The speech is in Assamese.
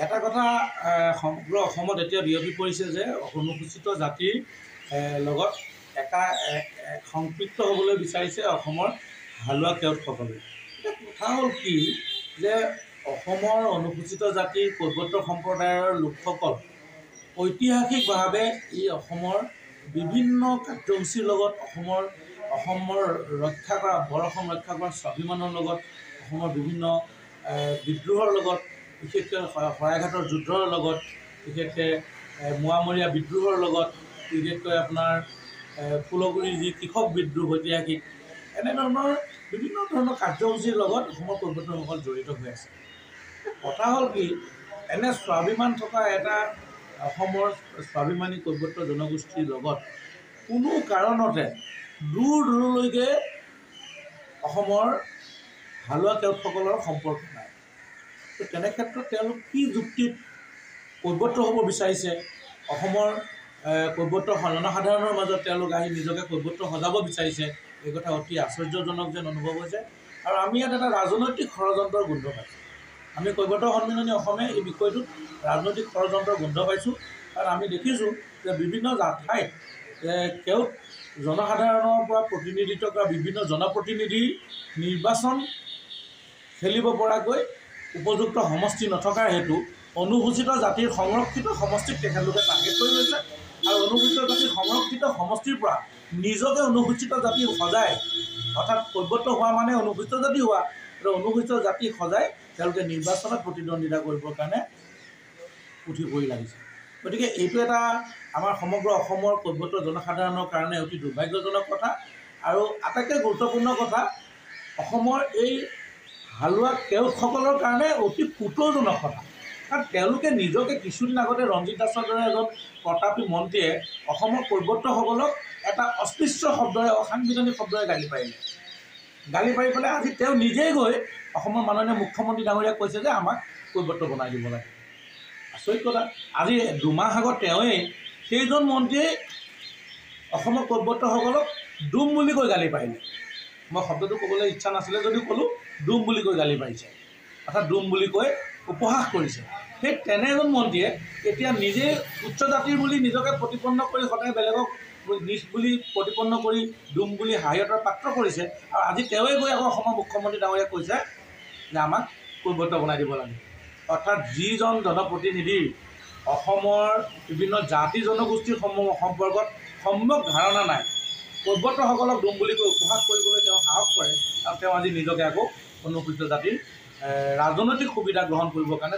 এটা কথা সমগ্ৰ অসমত এতিয়া বিয়পি পৰিছে যে অনুসূচিত জাতিৰ লগত সংপৃক্ত হ'বলৈ বিচাৰিছে অসমৰ হালোৱা কেওটসকলে। এতিয়া কথা হ'ল কি যে অসমৰ অনুসূচিত জাতিৰ কৈৱৰ্ত সম্প্ৰদায়ৰ লোকসকল ঐতিহাসিকভাৱে এই অসমৰ বিভিন্ন কাৰ্যসূচীৰ লগত অসমৰ ৰক্ষা কৰা বৰ অসম ৰক্ষা কৰা স্বাভিমানৰ লগত অসমৰ বিভিন্ন বিদ্ৰোহৰ লগত বিশেষকৈ শৰাইঘাটৰ যুদ্ধৰ লগত বিশেষকৈ মোৱামৰীয়া বিদ্ৰোহৰ লগত বিশেষকৈ আপোনাৰ ফুলগুৰিৰ যি কৃষক বিদ্ৰোহ ঐতিহাসিক এনেধৰণৰ বিভিন্ন ধৰণৰ কাৰ্যসূচীৰ লগত অসমৰ কৈৱৰ্তসকল জড়িত হৈ আছে। কথা হ'ল কি এনে স্বাভিমান থকা এটা অসমৰ স্বাভিমানী কৈৱৰ্ত জনগোষ্ঠীৰ লগত কোনো কাৰণতে দূৰ দূৰলৈকে অসমৰ হালোৱা কেওটসকলৰ সম্পৰ্ক নাই। তো তেনে ক্ষেত্ৰত তেওঁলোক কি যুক্তিত কৈৱৰ্ত হ'ব বিচাৰিছে, অসমৰ কৈৱৰ্ত জনসাধাৰণৰ মাজত তেওঁলোক আহি নিজকে কৈৱৰ্ত সজাব বিচাৰিছে, এই কথা অতি আশ্চৰ্যজনক যেন অনুভৱ হৈছে। আৰু আমি ইয়াত এটা ৰাজনৈতিক ষড়যন্ত্ৰৰ গোন্ধ পাইছোঁ। আমি কৈৱৰ্ত সন্মিলনী অসমে এই বিষয়টোত ৰাজনৈতিক ষড়যন্ত্ৰৰ গোন্ধ পাইছোঁ। কাৰণ আমি দেখিছোঁ যে বিভিন্ন ঠাইত কেওট জনসাধাৰণৰ পৰা প্ৰতিনিধিত্ব কৰা বিভিন্ন জনপ্ৰতিনিধি নিৰ্বাচন খেলিব পৰাকৈ উপযুক্ত সমষ্টি নথকাৰ হেতু অনুসূচিত জাতিৰ সংৰক্ষিত সমষ্টিক তেখেতলোকে টাৰ্গেট কৰি লৈছে। আৰু অনুসূচিত জাতিৰ সংৰক্ষিত সমষ্টিৰ পৰা নিজকে অনুসূচিত জাতি সজাই, অৰ্থাৎ কৈৱৰ্ত হোৱা মানে অনুসূচিত জাতি হোৱা, অনুসূচিত জাতি সজাই তেওঁলোকে নিৰ্বাচনত প্ৰতিদ্বন্দ্বিতা কৰিবৰ কাৰণে উঠি পৰি লাগিছে। গতিকে এইটো এটা আমাৰ সমগ্ৰ অসমৰ কৈৱৰ্ত জনসাধাৰণৰ কাৰণে অতি দুৰ্ভাগ্যজনক কথা। আৰু আটাইতকৈ গুৰুত্বপূৰ্ণ কথা, অসমৰ এই হালোৱা কেওটসকলৰ কাৰণে অতি পুতৌজনক কথা। কাৰণ তেওঁলোকে নিজকে কিছুদিন আগতে ৰঞ্জিত দাসৰ দৰে এজন প্ৰতাপী মন্ত্ৰীয়ে অসমৰ কৈৱৰ্তসকলক এটা অস্পৃশ্য শব্দৰে অসাংবিধানিক শব্দৰে গালি পাৰিলে। গালি পাৰি পেলাই আজি তেওঁ নিজেই গৈ অসমৰ মাননীয় মুখ্যমন্ত্ৰী ডাঙৰীয়াক কৈছে যে আমাক কৈৱৰ্ত বনাই দিব লাগে। আচৰিত কথা। আজি দুমাহ আগত তেওঁৱেই সেইজন মন্ত্ৰীয়ে অসমৰ কৈৱৰ্তসকলক ডুম বুলি কৈ গালি পাৰিলে। মই শব্দটো ক'বলৈ ইচ্ছা নাছিলে যদিও ক'লোঁ, ডুম বুলি কৈ গালি পাৰিছে, অৰ্থাৎ ডুম বুলি কৈ উপহাস কৰিছে। সেই তেনে এজন মন্ত্ৰীয়ে এতিয়া নিজে উচ্চ জাতিৰ বুলি নিজকে প্ৰতিপন্ন কৰি সদায় বেলেগক নিজ বুলি প্ৰতিপন্ন কৰি ডুম বুলি হাঁহিয়তৰ পাত্ৰ কৰিছে। আৰু আজি তেওঁৱে গৈ আকৌ অসমৰ মুখ্যমন্ত্ৰী ডাঙৰীয়াক কৈছে যে আমাক কৈৱৰ্ত বনাই দিব লাগে। অৰ্থাৎ যিজন জনপ্ৰতিনিধি অসমৰ বিভিন্ন জাতি জনগোষ্ঠীৰ সম্পৰ্কত সম্যক ধাৰণা নাই, কৈৱৰ্তসকলক ডুম বুলি কৈ উপহাস কৰিবলৈ তেওঁ সাহস কৰে, আৰু তেওঁ আজি নিজকে আকৌ অনুসূচিত জাতিৰ ৰাজনৈতিক সুবিধা গ্ৰহণ কৰিবৰ কাৰণে